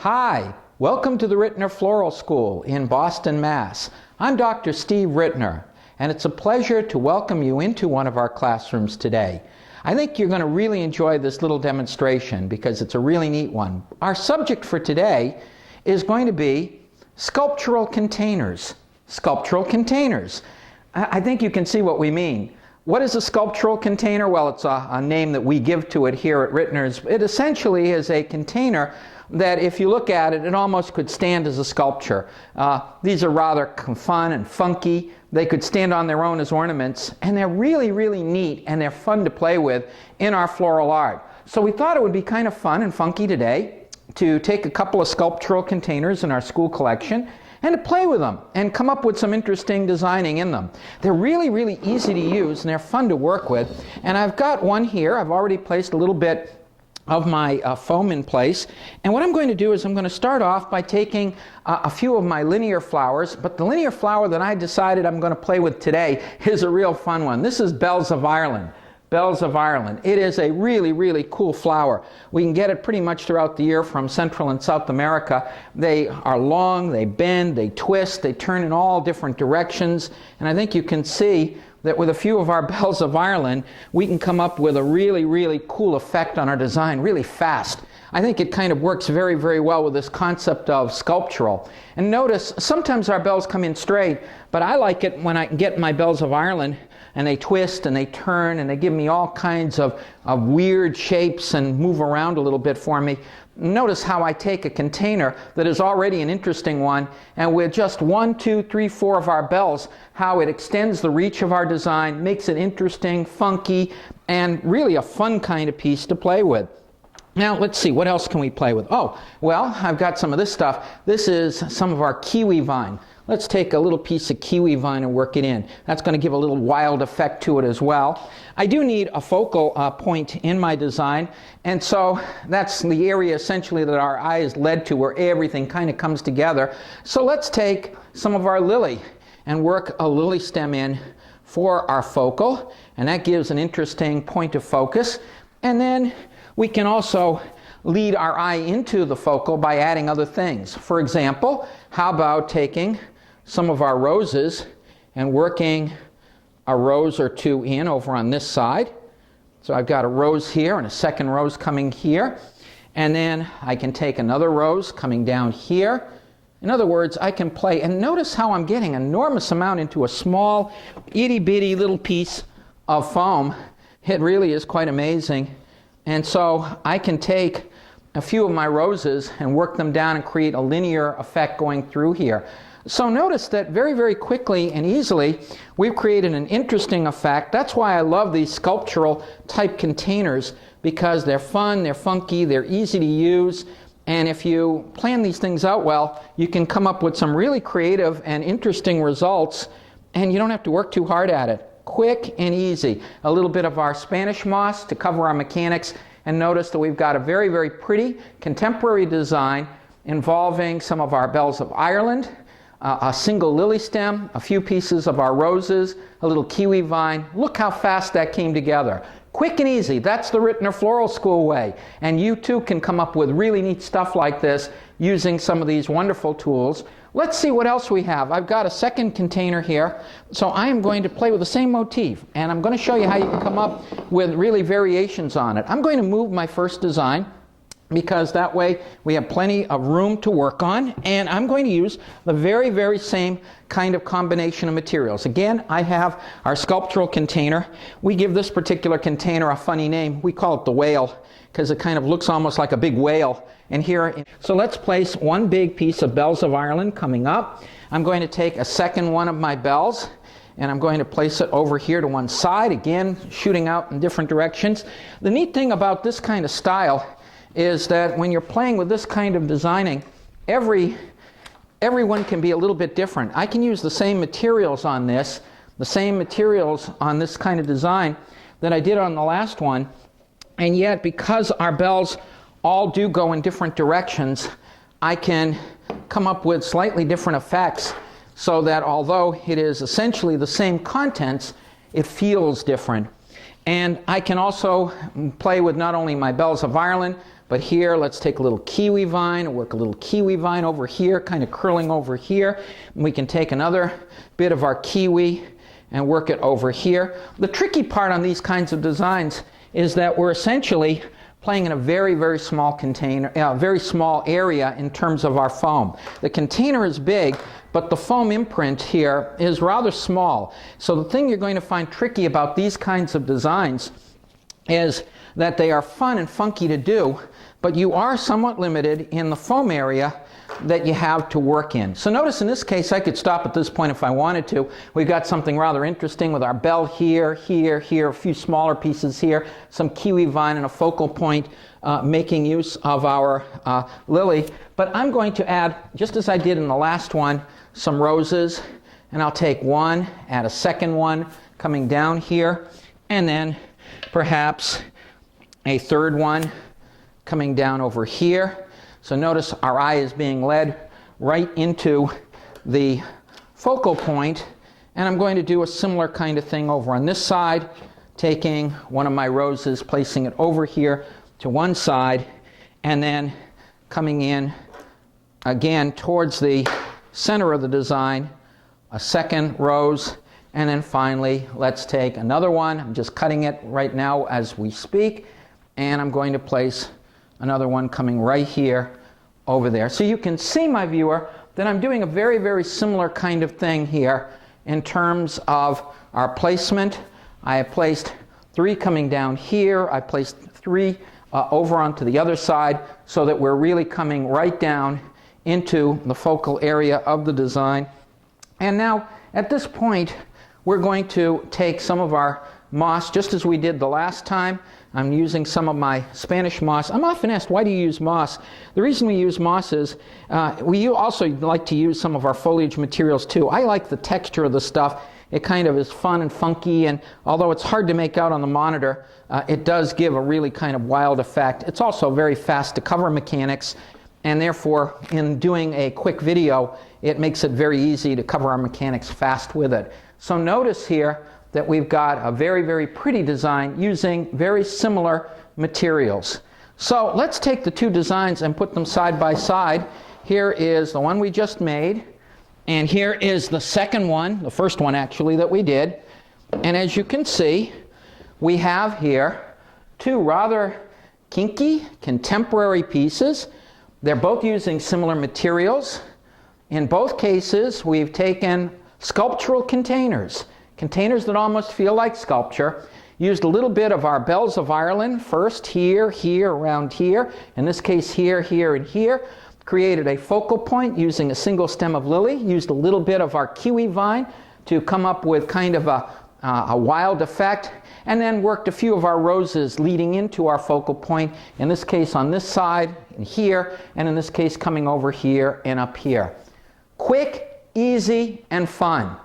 Hi, welcome to the Rittners Floral School in Boston, Mass. I'm Dr. Steve Rittner, and it's a pleasure to welcome you into one of our classrooms today. I think you're going to really enjoy this little demonstration because it's a really neat one. Our subject for today is going to be sculptural containers. Sculptural containers. I think you can see what we mean. What is a sculptural container? Well, it's a name that we give to it here at Rittners. It essentially is a container that if you look at it, it almost could stand as a sculpture. These are rather fun and funky. They could stand on their own as ornaments, and they're really, really neat, and they're fun to play with in our floral art. So we thought it would be kind of fun and funky today to take a couple of sculptural containers in our school collection and to play with them and come up with some interesting designing in them. They're really, really easy to use, and they're fun to work with. And I've got one here. I've already placed a little bit of my foam in place, and what I'm going to do is I'm going to start off by taking a few of my linear flowers, but the linear flower that I decided I'm going to play with today is a real fun one. This is Bells of Ireland. Bells of Ireland. It is a really, really cool flower. We can get it pretty much throughout the year from Central and South America. They are long, they bend, they twist, they turn in all different directions, and I think you can see that with a few of our Bells of Ireland, we can come up with a really, really cool effect on our design really fast. I think it kind of works very, very well with this concept of sculptural. And notice, sometimes our bells come in straight, but I like it when I get my Bells of Ireland and they twist and they turn and they give me all kinds of weird shapes and move around a little bit for me. Notice how I take a container that is already an interesting one, and with just 1, 2, 3, 4 of our bells, how it extends the reach of our design, makes it interesting, funky, and really a fun kind of piece to play with. Now, let's see, what else can we play with? Oh, well, I've got some of this stuff. This is some of our Kiwi Vine. Let's take a little piece of Kiwi Vine and work it in. That's going to give a little wild effect to it as well. I do need a focal point in my design, and so that's the area essentially that our eye is led to, where everything kind of comes together. So let's take some of our lily and work a lily stem in for our focal, and that gives an interesting point of focus. And then we can also lead our eye into the focal by adding other things. For example, how about taking some of our roses and working a rose or two in over on this side. So I've got a rose here and a second rose coming here. And then I can take another rose coming down here. In other words, I can play, and notice how I'm getting an enormous amount into a small, itty-bitty little piece of foam. It really is quite amazing. And so I can take a few of my roses and work them down and create a linear effect going through here. So notice that very, very quickly and easily we've created an interesting effect. That's why I love these sculptural type containers, because they're fun, they're funky, they're easy to use, and if you plan these things out well, you can come up with some really creative and interesting results, and you don't have to work too hard at it. Quick and easy. A little bit of our Spanish moss to cover our mechanics, and notice that we've got a very, very pretty contemporary design involving some of our Bells of Ireland, a single lily stem, a few pieces of our roses, a little Kiwi Vine. Look how fast that came together. Quick and easy. That's the Rittners Floral School way. And you too can come up with really neat stuff like this using some of these wonderful tools. Let's see what else we have. I've got a second container here, so I am going to play with the same motif, and I'm going to show you how you can come up with really variations on it. I'm going to move my first design, because that way we have plenty of room to work on, and I'm going to use the very, very same kind of combination of materials. Again, I have our sculptural container. We give this particular container a funny name. We call it the whale, because it kind of looks almost like a big whale. And here, so let's place one big piece of Bells of Ireland coming up. I'm going to take a second one of my bells, and I'm going to place it over here to one side, again shooting out in different directions. The neat thing about this kind of style is that when you're playing with this kind of designing, everyone can be a little bit different. I can use the same materials on this, kind of design that I did on the last one, and yet because our bells all do go in different directions, I can come up with slightly different effects, so that although it is essentially the same contents, it feels different. And I can also play with not only my Bells of Ireland, but here let's take a little kiwi vine, work a little kiwi vine over here, kind of curling over here. And we can take another bit of our kiwi and work it over here. The tricky part on these kinds of designs is that we're essentially playing in a very, very small container, very small area in terms of our foam. The container is big, but the foam imprint here is rather small. So the thing you're going to find tricky about these kinds of designs is that they are fun and funky to do, but you are somewhat limited in the foam area that you have to work in. So notice in this case, I could stop at this point if I wanted to. We've got something rather interesting with our bell here, here, here, a few smaller pieces here, some kiwi vine and a focal point making use of our lily. But I'm going to add, just as I did in the last one, some roses, and I'll take one, add a second one coming down here, and then perhaps a third one coming down over here. So notice our eye is being led right into the focal point, and I'm going to do a similar kind of thing over on this side, taking one of my roses, placing it over here to one side, and then coming in again towards the center of the design, a second rose, and then finally let's take another one. I'm just cutting it right now as we speak, and I'm going to place another one coming right here over there. So you can see, my viewer, that I'm doing a very, very similar kind of thing here in terms of our placement. I have placed 3 coming down here. I placed 3 over onto the other side so that we're really coming right down into the focal area of the design. And now at this point we're going to take some of our moss, just as we did the last time. I'm using some of my Spanish moss. I'm often asked, why do you use moss? The reason we use moss is we also like to use some of our foliage materials too. I like the texture of the stuff. It kind of is fun and funky, and although it's hard to make out on the monitor, it does give a really kind of wild effect. It's also very fast to cover mechanics, and therefore in doing a quick video it makes it very easy to cover our mechanics fast with it. So notice here that we've got a very, very pretty design using very similar materials. So let's take the 2 designs and put them side by side. Here is the one we just made, and here is the second one, the first one actually that we did. And as you can see, we have here 2 rather kinky, contemporary pieces. They're both using similar materials. In both cases, we've taken sculptural containers, containers that almost feel like sculpture. Used a little bit of our bells of Ireland, first here, here, around here, in this case here, here, and here. Created a focal point using a single stem of lily. Used a little bit of our kiwi vine to come up with kind of a wild effect. And then worked a few of our roses leading into our focal point, in this case on this side, and here, and in this case coming over here and up here. Quick, easy, and fun.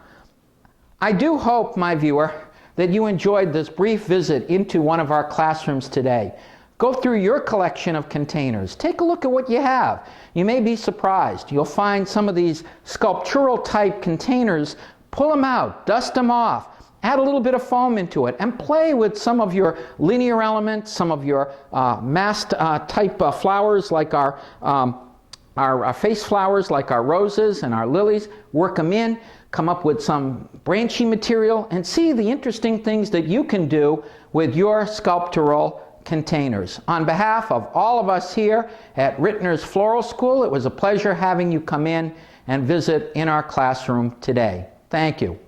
I do hope, my viewer, that you enjoyed this brief visit into one of our classrooms today. Go through your collection of containers. Take a look at what you have. You may be surprised. You'll find some of these sculptural type containers. Pull them out, dust them off, add a little bit of foam into it, and play with some of your linear elements, some of your massed type flowers like our face flowers, like our roses and our lilies. Work them in, come up with some branchy material, and see the interesting things that you can do with your sculptural containers. On behalf of all of us here at Rittners Floral School, it was a pleasure having you come in and visit in our classroom today. Thank you.